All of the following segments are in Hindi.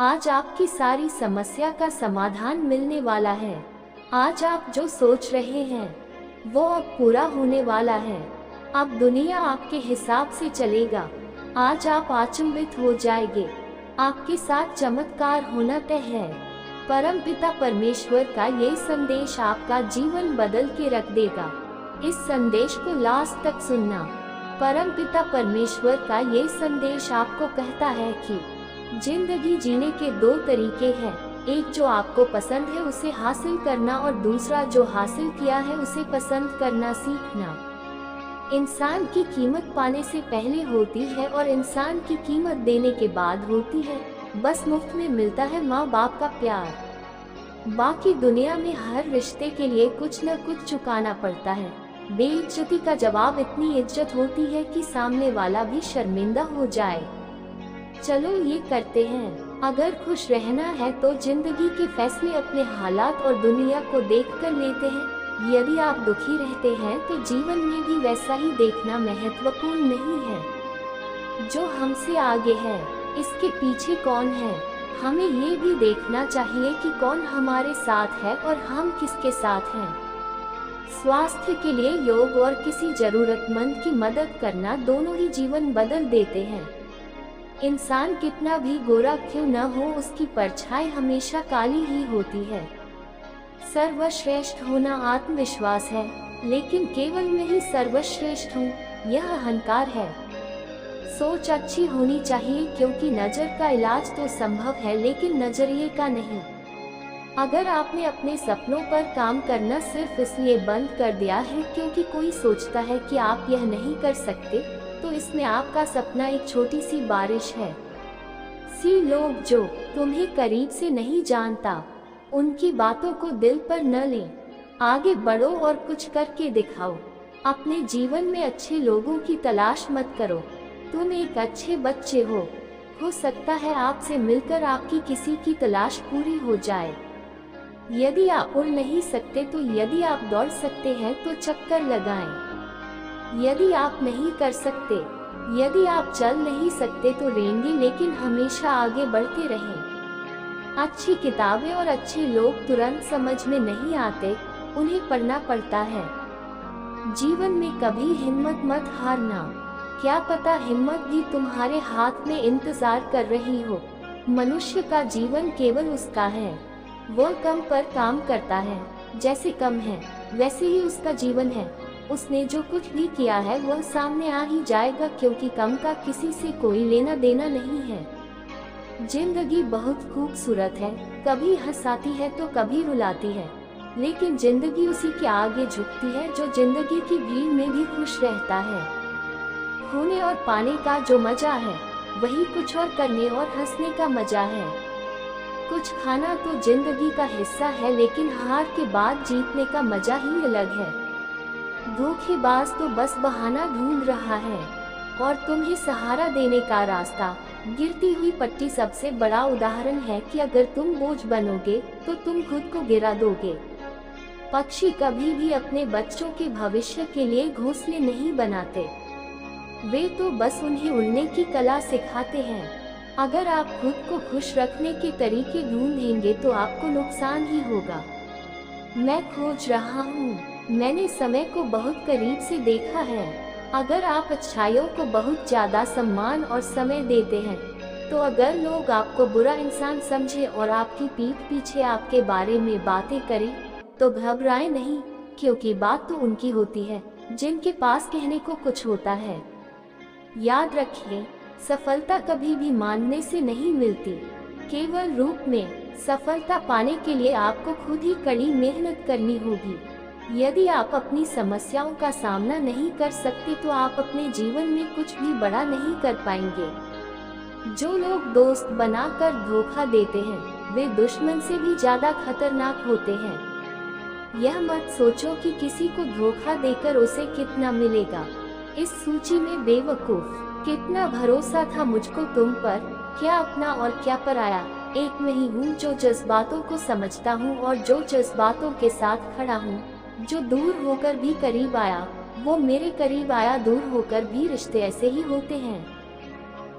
आज आपकी सारी समस्या का समाधान मिलने वाला है। आज आप जो सोच रहे हैं वो अब पूरा होने वाला है। अब दुनिया आपके हिसाब से चलेगा। आज आप अचंभित हो जाएंगे। आपके साथ चमत्कार होना तय है। परमपिता परमेश्वर का ये संदेश आपका जीवन बदल के रख देगा। इस संदेश को लास्ट तक सुनना। परमपिता परमेश्वर का ये संदेश आपको कहता है कि जिंदगी जीने के दो तरीके हैं। एक जो आपको पसंद है उसे हासिल करना, और दूसरा जो हासिल किया है उसे पसंद करना सीखना। इंसान की कीमत पाने से पहले होती है और इंसान की कीमत देने के बाद होती है। बस मुफ्त में मिलता है माँ बाप का प्यार। बाकी दुनिया में हर रिश्ते के लिए कुछ न कुछ चुकाना पड़ता है। बेइज्जती का जवाब इतनी इज्जत होती है कि सामने वाला भी शर्मिंदा हो जाए। चलो ये करते हैं। अगर खुश रहना है तो जिंदगी के फैसले अपने हालात और दुनिया को देखकर लेते हैं। यदि आप दुखी रहते हैं तो जीवन में भी वैसा ही देखना महत्वपूर्ण नहीं है। जो हमसे आगे है, इसके पीछे कौन है, हमें ये भी देखना चाहिए कि कौन हमारे साथ है और हम किसके साथ हैं। स्वास्थ्य के लिए योग और किसी जरूरतमंद की मदद करना दोनों ही जीवन बदल देते हैं। इंसान कितना भी गोरा क्यों न हो, उसकी परछाई हमेशा काली ही होती है। सर्वश्रेष्ठ होना आत्मविश्वास है, लेकिन केवल मैं ही सर्वश्रेष्ठ हूँ, यह अहंकार है। सोच अच्छी होनी चाहिए, क्योंकि नज़र का इलाज तो संभव है लेकिन नजरिए का नहीं। अगर आपने अपने सपनों पर काम करना सिर्फ इसलिए बंद कर दिया है क्योंकि कोई सोचता है कि आप यह नहीं कर सकते, तो इसमें आपका सपना एक छोटी सी बारिश है। लोग जो तुम्हें करीब से नहीं जानता, उनकी बातों को दिल पर न लें। आगे बढ़ो और कुछ करके दिखाओ। अपने जीवन में अच्छे लोगों की तलाश मत करो। तुम एक अच्छे बच्चे हो सकता है आपसे मिलकर आपकी किसी की तलाश पूरी हो जाए। यदि आप उड़ नहीं सकते तो यदि आप दौड़ सकते हैं तो चक्कर लगाएं। यदि आप नहीं कर सकते, यदि आप चल नहीं सकते तो रेंगे, लेकिन हमेशा आगे बढ़ते रहें। अच्छी किताबें और अच्छे लोग तुरंत समझ में नहीं आते, उन्हें पढ़ना पड़ता है। जीवन में कभी हिम्मत मत हारना। क्या पता हिम्मत भी तुम्हारे हाथ में इंतजार कर रही हो। मनुष्य का जीवन केवल उसका है। वो कम पर काम करता है। जैसे कम है वैसे ही उसका जीवन है। उसने जो कुछ भी किया है वह सामने आ ही जाएगा, क्योंकि कम का किसी से कोई लेना देना नहीं है। जिंदगी बहुत खूबसूरत है, कभी हंसाती है तो कभी रुलाती है, लेकिन जिंदगी उसी के आगे झुकती है जो जिंदगी की भीड़ में भी खुश रहता है। खोने और पाने का जो मजा है, वही कुछ और करने और हंसने का मजा है। कुछ खाना तो जिंदगी का हिस्सा है, लेकिन हार के बाद जीतने का मजा ही अलग है। धोखेबाज तो बस बहाना ढूंढ रहा है और तुम्हें सहारा देने का रास्ता। गिरती हुई पट्टी सबसे बड़ा उदाहरण है कि अगर तुम बोझ बनोगे तो तुम खुद को गिरा दोगे। पक्षी कभी भी अपने बच्चों के भविष्य के लिए घोंसले नहीं बनाते, वे तो बस उन्हें उड़ने की कला सिखाते हैं। अगर आप खुद को खुश रखने के तरीके ढूंढेंगे तो आपको नुकसान ही होगा। मैं खोज रहा हूँ, मैंने समय को बहुत करीब से देखा है। अगर आप अच्छाइयों को बहुत ज्यादा सम्मान और समय देते हैं, तो अगर लोग आपको बुरा इंसान समझे और आपकी पीठ पीछे आपके बारे में बातें करें, तो घबराएं नहीं, क्योंकि बात तो उनकी होती है जिनके पास कहने को कुछ होता है। याद रखिए, सफलता कभी भी मानने से नहीं मिलती, केवल रूप में। सफलता पाने के लिए आपको खुद ही कड़ी मेहनत करनी होगी। यदि आप अपनी समस्याओं का सामना नहीं कर सकते तो आप अपने जीवन में कुछ भी बड़ा नहीं कर पाएंगे। जो लोग दोस्त बनाकर धोखा देते हैं, वे दुश्मन से भी ज्यादा खतरनाक होते हैं। यह मत सोचो कि किसी को धोखा देकर उसे कितना मिलेगा। इस सूची में बेवकूफ, कितना भरोसा था मुझको तुम पर, क्या अपना और क्या पराया। एक मैं ही हूँ जो जज्बातों को समझता हूँ और जो जज्बातों के साथ खड़ा हूँ। जो दूर होकर भी करीब आया, वो मेरे करीब आया। दूर होकर भी रिश्ते ऐसे ही होते हैं।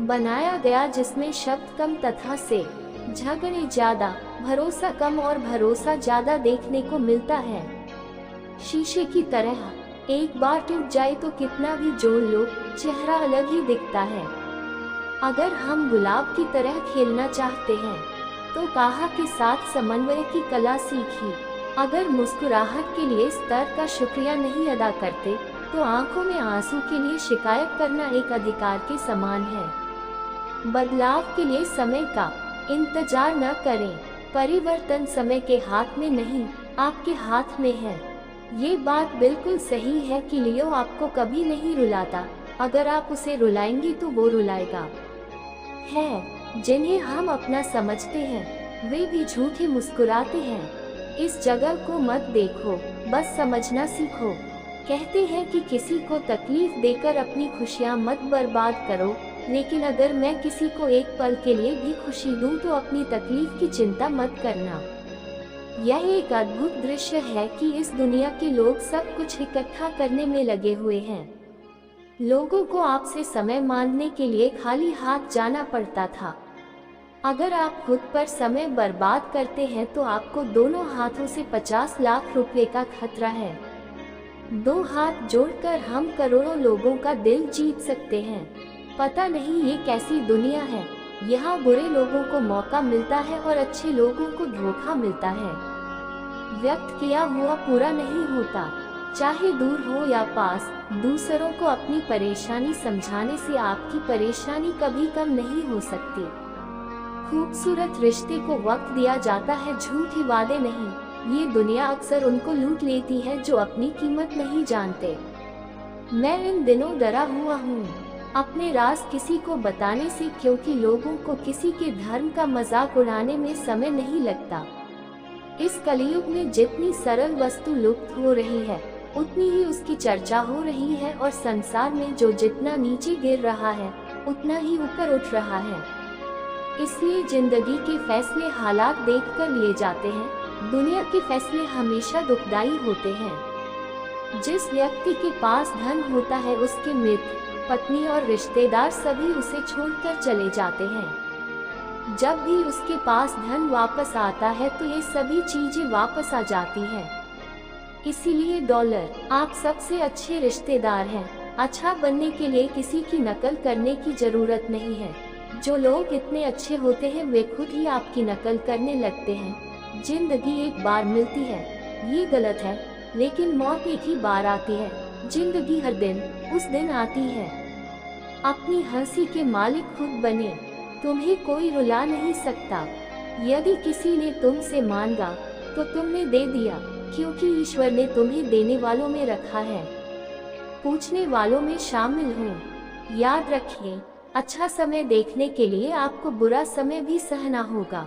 बनाया गया जिसमें शब्द कम तथा से झगड़े ज्यादा, भरोसा कम और भरोसा ज्यादा देखने को मिलता है। शीशे की तरह एक बार टूट जाए तो कितना भी जोड़ लो, चेहरा अलग ही दिखता है। अगर हम गुलाब की तरह खेलना चाहते हैं तो काहा के साथ समन्वय की कला सीखी। अगर मुस्कुराहट के लिए स्तर का शुक्रिया नहीं अदा करते तो आंखों में आंसू के लिए शिकायत करना एक अधिकार के समान है। बदलाव के लिए समय का इंतजार न करें, परिवर्तन समय के हाथ में नहीं, आपके हाथ में है। ये बात बिल्कुल सही है कि लियो आपको कभी नहीं रुलाता, अगर आप उसे रुलाएंगी तो वो रुलाएगा। है जिन्हें हम अपना समझते हैं वे भी झूठे मुस्कुराते हैं। इस जगह को मत देखो, बस समझना सीखो। कहते हैं कि किसी को तकलीफ देकर अपनी खुशियाँ मत बर्बाद करो, लेकिन अगर मैं किसी को एक पल के लिए भी खुशी दूं तो अपनी तकलीफ की चिंता मत करना। यह एक अद्भुत दृश्य है कि इस दुनिया के लोग सब कुछ इकट्ठा करने में लगे हुए हैं। लोगों को आपसे समय मांगने के लिए खाली हाथ जाना पड़ता था। अगर आप खुद पर समय बर्बाद करते हैं तो आपको दोनों हाथों से 50 लाख रुपए का खतरा है। दो हाथ जोड़कर हम करोड़ों लोगों का दिल जीत सकते हैं। पता नहीं ये कैसी दुनिया है, यहाँ बुरे लोगों को मौका मिलता है और अच्छे लोगों को धोखा मिलता है। व्यक्त किया हुआ पूरा नहीं होता, चाहे दूर हो या पास। दूसरों को अपनी परेशानी समझाने से आपकी परेशानी कभी कम नहीं हो सकती। खूबसूरत रिश्ते को वक्त दिया जाता है, झूठे वादे नहीं। ये दुनिया अक्सर उनको लूट लेती है जो अपनी कीमत नहीं जानते। मैं इन दिनों डरा हुआ हूँ अपने राज किसी को बताने से, क्योंकि लोगों को किसी के धर्म का मजाक उड़ाने में समय नहीं लगता। इस कलयुग में जितनी सरल वस्तु लुप्त हो रही है उतनी ही उसकी चर्चा हो रही है, और संसार में जो जितना नीचे गिर रहा है उतना ही ऊपर उठ रहा है। इसलिए जिंदगी के फैसले हालात देखकर लिए जाते हैं। दुनिया के फैसले हमेशा दुखदाई होते हैं। जिस व्यक्ति के पास धन होता है उसके मित्र, पत्नी और रिश्तेदार सभी उसे छोड़कर चले जाते हैं। जब भी उसके पास धन वापस आता है तो ये सभी चीजें वापस आ जाती हैं। इसीलिए डॉलर आप सबसे अच्छे रिश्तेदार हैं। अच्छा बनने के लिए किसी की नकल करने की जरूरत नहीं है। जो लोग इतने अच्छे होते हैं वे खुद ही आपकी नकल करने लगते हैं। जिंदगी एक बार मिलती है, ये गलत है, लेकिन मौत एक ही बार आती है। जिंदगी हर दिन उस दिन आती है। अपनी हंसी के मालिक खुद बने, तुम्हें कोई रुला नहीं सकता। यदि किसी ने तुमसे मांगा तो तुमने दे दिया, क्योंकि ईश्वर ने तुम्हें देने वालों में रखा है, पूछने वालों में शामिल हो। याद रखिए, अच्छा समय देखने के लिए आपको बुरा समय भी सहना होगा।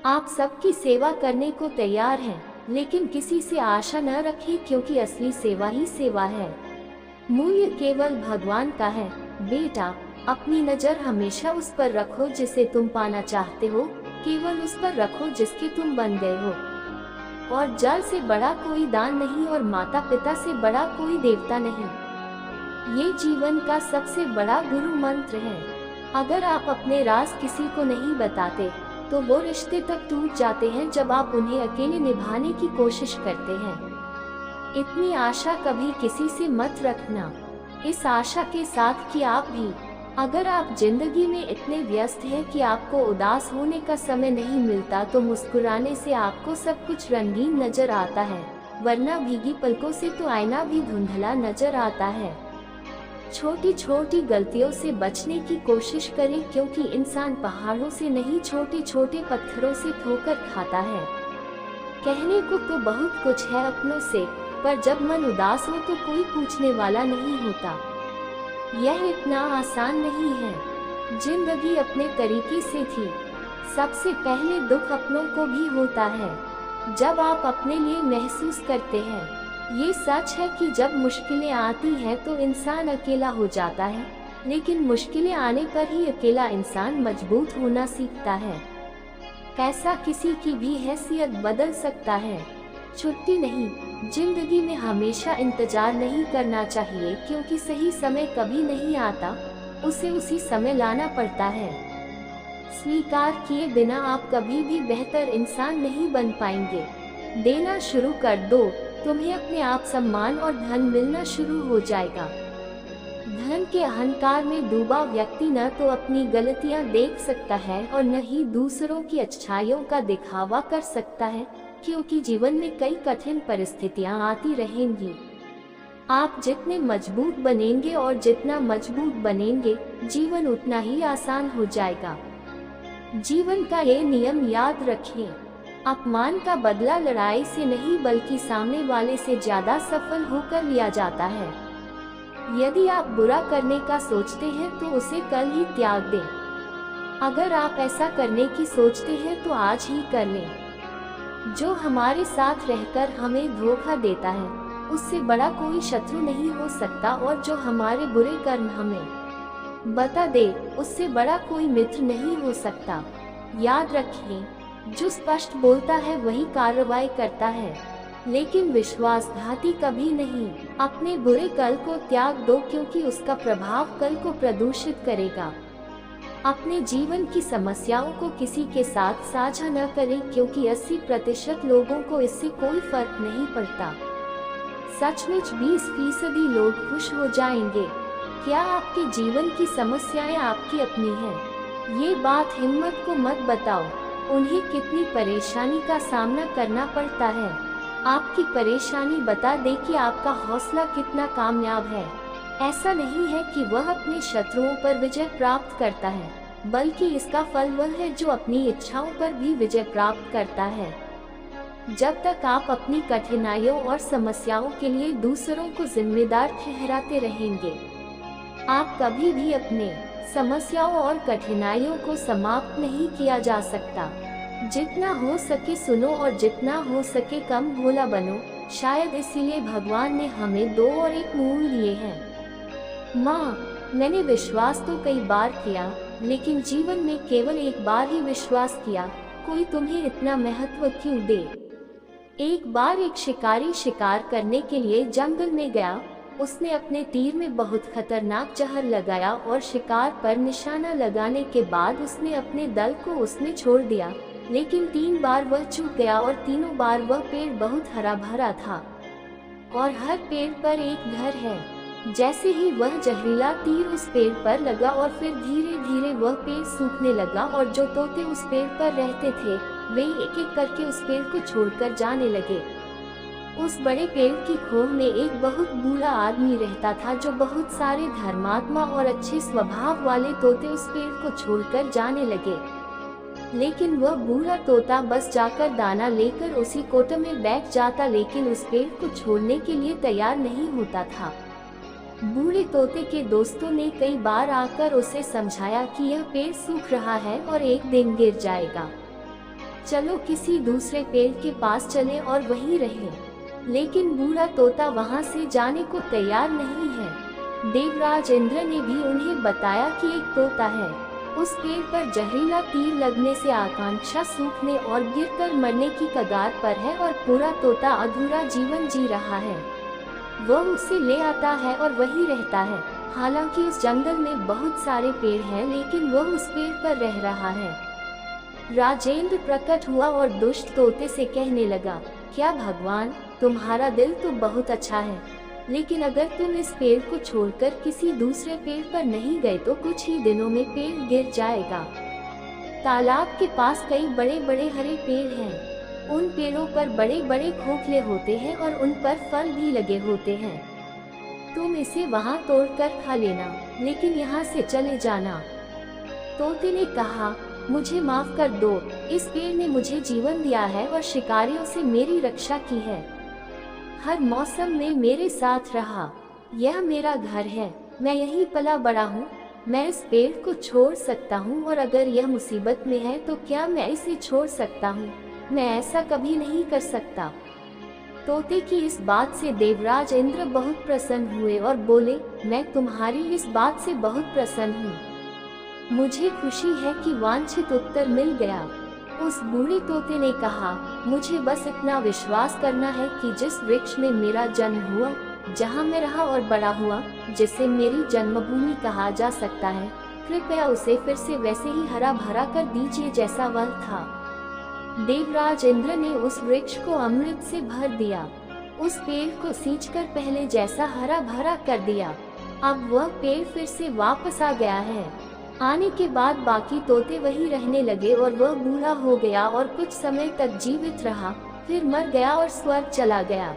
आप सबकी सेवा करने को तैयार हैं, लेकिन किसी से आशा न रखें, क्योंकि असली सेवा ही सेवा है। मूल्य केवल भगवान का है। बेटा, अपनी नजर हमेशा उस पर रखो जिसे तुम पाना चाहते हो, केवल उस पर रखो जिसके तुम बन गए हो। और जल से बड़ा कोई दान नहीं और माता पिता से बड़ा कोई देवता नहीं। ये जीवन का सबसे बड़ा गुरु मंत्र है। अगर आप अपने राज किसी को नहीं बताते तो वो रिश्ते तक टूट जाते हैं जब आप उन्हें अकेले निभाने की कोशिश करते हैं। इतनी आशा कभी किसी से मत रखना, इस आशा के साथ कि आप भी, अगर आप जिंदगी में इतने व्यस्त हैं कि आपको उदास होने का समय नहीं मिलता तो मुस्कुराने से आपको सब कुछ रंगीन नजर आता है, वरना भीगी पलकों से तो आईना भी धुंधला नजर आता है। छोटी छोटी गलतियों से बचने की कोशिश करें, क्योंकि इंसान पहाड़ों से नहीं छोटे छोटे पत्थरों से ठोकर खाता है। कहने को तो बहुत कुछ है अपनों से, पर जब मन उदास हो तो कोई पूछने वाला नहीं होता। यह इतना आसान नहीं है। जिंदगी अपने तरीके से थी। सबसे पहले दुख अपनों को भी होता है जब आप अपने लिए महसूस करते हैं। ये सच है कि जब मुश्किलें आती हैं तो इंसान अकेला हो जाता है, लेकिन मुश्किलें आने पर ही अकेला इंसान मजबूत होना सीखता है। पैसा किसी की भी हैसियत बदल सकता है, छुट्टी नहीं। जिंदगी में हमेशा इंतजार नहीं करना चाहिए, क्योंकि सही समय कभी नहीं आता, उसे उसी समय लाना पड़ता है। स्वीकार किए बिना आप कभी भी बेहतर इंसान नहीं बन पाएंगे। देना शुरू कर दो, तुम्हें अपने आप सम्मान और धन मिलना शुरू हो जाएगा। धन के अहंकार में डूबा व्यक्ति न तो अपनी गलतियां देख सकता है और न ही दूसरों की अच्छाइयों का दिखावा कर सकता है, क्योंकि जीवन में कई कठिन परिस्थितियां आती रहेंगी। आप जितने मजबूत बनेंगे और जितना मजबूत बनेंगे, जीवन उतना ही आसान हो जाएगा। जीवन का ये नियम याद रखें, अपमान का बदला लड़ाई से नहीं बल्कि सामने वाले से ज्यादा सफल होकर लिया जाता है। यदि आप बुरा करने का सोचते हैं तो उसे कल ही त्याग दें। अगर आप ऐसा करने की सोचते हैं तो आज ही कर लें। जो हमारे साथ रहकर हमें धोखा देता है, उससे बड़ा कोई शत्रु नहीं हो सकता, और जो हमारे बुरे कर्म हमें बता दे, उससे बड़ा कोई मित्र नहीं हो सकता। याद रखें, जो स्पष्ट बोलता है वही कार्रवाई करता है, लेकिन विश्वासघाती कभी नहीं। अपने बुरे कल को त्याग दो, क्योंकि उसका प्रभाव कल को प्रदूषित करेगा। अपने जीवन की समस्याओं को किसी के साथ साझा न करें, क्योंकि 80% लोगों को इससे कोई फर्क नहीं पड़ता। सचमुच 20% लोग खुश हो जाएंगे। क्या आपके जीवन की समस्याएं आपकी अपनी हैं? ये बात हिम्मत को मत बताओ, उन्हें कितनी परेशानी का सामना करना पड़ता है। आपकी परेशानी बता दे कि आपका हौसला कितना कामयाब है। ऐसा नहीं है कि वह अपने शत्रुओं पर विजय प्राप्त करता है, बल्कि इसका फल वह है जो अपनी इच्छाओं पर भी विजय प्राप्त करता है। जब तक आप अपनी कठिनाइयों और समस्याओं के लिए दूसरों को जिम्मेदार ठहराते रहेंगे, आप कभी भी अपने समस्याओं और कठिनाइयों को समाप्त नहीं किया जा सकता। जितना हो सके सुनो और जितना हो सके कम भोला बनो। शायद इसीलिए भगवान ने हमें 2 और 1 मुंह दिए हैं। माँ, मैंने विश्वास तो कई बार किया, लेकिन जीवन में केवल एक बार ही विश्वास किया। कोई तुम्हें इतना महत्व क्यों दे? एक बार एक शिकारी शिकार करने के लिए जंगल में गया। उसने अपने तीर में बहुत खतरनाक जहर लगाया और शिकार पर निशाना लगाने के बाद उसने अपने दल को उसमें छोड़ दिया। लेकिन 3 बार वह चूक गया और तीनों बार वह पेड़ बहुत हरा भरा था और हर पेड़ पर एक घर है। जैसे ही वह जहरीला तीर उस पेड़ पर लगा और फिर धीरे धीरे वह पेड़ सूखने लगा, और जो तोते उस पेड़ पर रहते थे वे एक एक करके उस पेड़ को छोड़कर जाने लगे। उस बड़े पेड़ की खोह में एक बहुत बूढ़ा आदमी रहता था, जो बहुत सारे धर्मात्मा और अच्छे स्वभाव वाले तोते उस पेड़ को छोड़कर जाने लगे। लेकिन वह बूढ़ा तोता बस जाकर दाना लेकर उसी कोटे में बैठ जाता, लेकिन उस पेड़ को छोड़ने के लिए तैयार नहीं होता था। बूढ़े तोते के दोस्तों ने कई बार आकर उसे समझाया कि यह पेड़ सूख रहा है और एक दिन गिर जाएगा, चलो किसी दूसरे पेड़ के पास चलें और वहीं रहें। लेकिन बूढ़ा तोता वहां से जाने को तैयार नहीं है। देवराज इंद्र ने भी उन्हें बताया कि एक तोता है, उस पेड़ पर जहरीला तीर लगने से आकांक्षा सूखने और गिरकर मरने की कगार पर है, और पूरा तोता अधूरा जीवन जी रहा है। वह उसे ले आता है और वहीं रहता है। हालांकि उस जंगल में बहुत सारे पेड़ हैं, लेकिन वह उस पेड़ पर रह रहा है। राजेंद्र प्रकट हुआ और दुष्ट तोते से कहने लगा, क्या भगवान, तुम्हारा दिल तो बहुत अच्छा है, लेकिन अगर तुम इस पेड़ को छोड़कर किसी दूसरे पेड़ पर नहीं गए तो कुछ ही दिनों में पेड़ गिर जाएगा। तालाब के पास कई बड़े बड़े हरे पेड़ हैं। उन पेड़ों पर बड़े बड़े खोखले होते हैं और उन पर फल भी लगे होते हैं। तुम इसे वहां तोड़कर खा लेना, लेकिन यहाँ से चले जाना। तोते ने कहा, मुझे माफ कर दो, इस पेड़ ने मुझे जीवन दिया है और शिकारियों से मेरी रक्षा की है। हर मौसम में मेरे साथ रहा। यह मेरा घर है, मैं यहीं पला बड़ा हूँ। मैं इस पेड़ को छोड़ सकता हूँ, और अगर यह मुसीबत में है तो क्या मैं इसे छोड़ सकता हूँ? मैं ऐसा कभी नहीं कर सकता। तोते की इस बात से देवराज इंद्र बहुत प्रसन्न हुए और बोले, मैं तुम्हारी इस बात से बहुत प्रसन्न हूँ। मुझे खुशी है कि वांछित उत्तर मिल गया। उस बूढ़े तोते ने कहा, मुझे बस इतना विश्वास करना है कि जिस वृक्ष में मेरा जन्म हुआ, जहाँ मैं रहा और बड़ा हुआ, जिसे मेरी जन्मभूमि कहा जा सकता है, कृपया उसे फिर से वैसे ही हरा भरा कर दीजिए जैसा वह था। देवराज इंद्र ने उस वृक्ष को अमृत से भर दिया, उस पेड़ को सींचकर पहले जैसा हरा भरा कर दिया। अब वह पेड़ फिर से वापस आ गया है। आने के बाद बाकी तोते वही रहने लगे और वह बूढ़ा हो गया और कुछ समय तक जीवित रहा, फिर मर गया और स्वर्ग चला गया।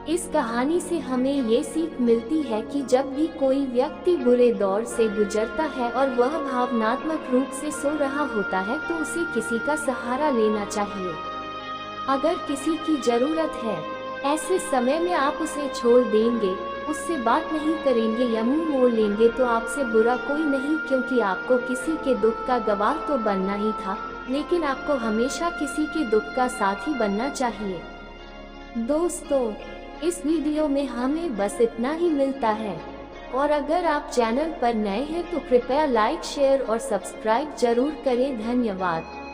इस कहानी से हमें ये सीख मिलती है कि जब भी कोई व्यक्ति बुरे दौर से गुजरता है और वह भावनात्मक रूप से सो रहा होता है तो उसे किसी का सहारा लेना चाहिए। अगर किसी की जरूरत है, ऐसे समय में आप उसे छोड़ देंगे, उससे बात नहीं करेंगे या मुंह मोड़ लेंगे तो आपसे बुरा कोई नहीं, क्योंकि आपको किसी के दुख का गवाह तो बनना ही था, लेकिन आपको हमेशा किसी के दुख का साथी बनना चाहिए। दोस्तों, इस वीडियो में हमें बस इतना ही मिलता है, और अगर आप चैनल पर नए हैं तो कृपया लाइक, शेयर और सब्सक्राइब जरूर करें। धन्यवाद।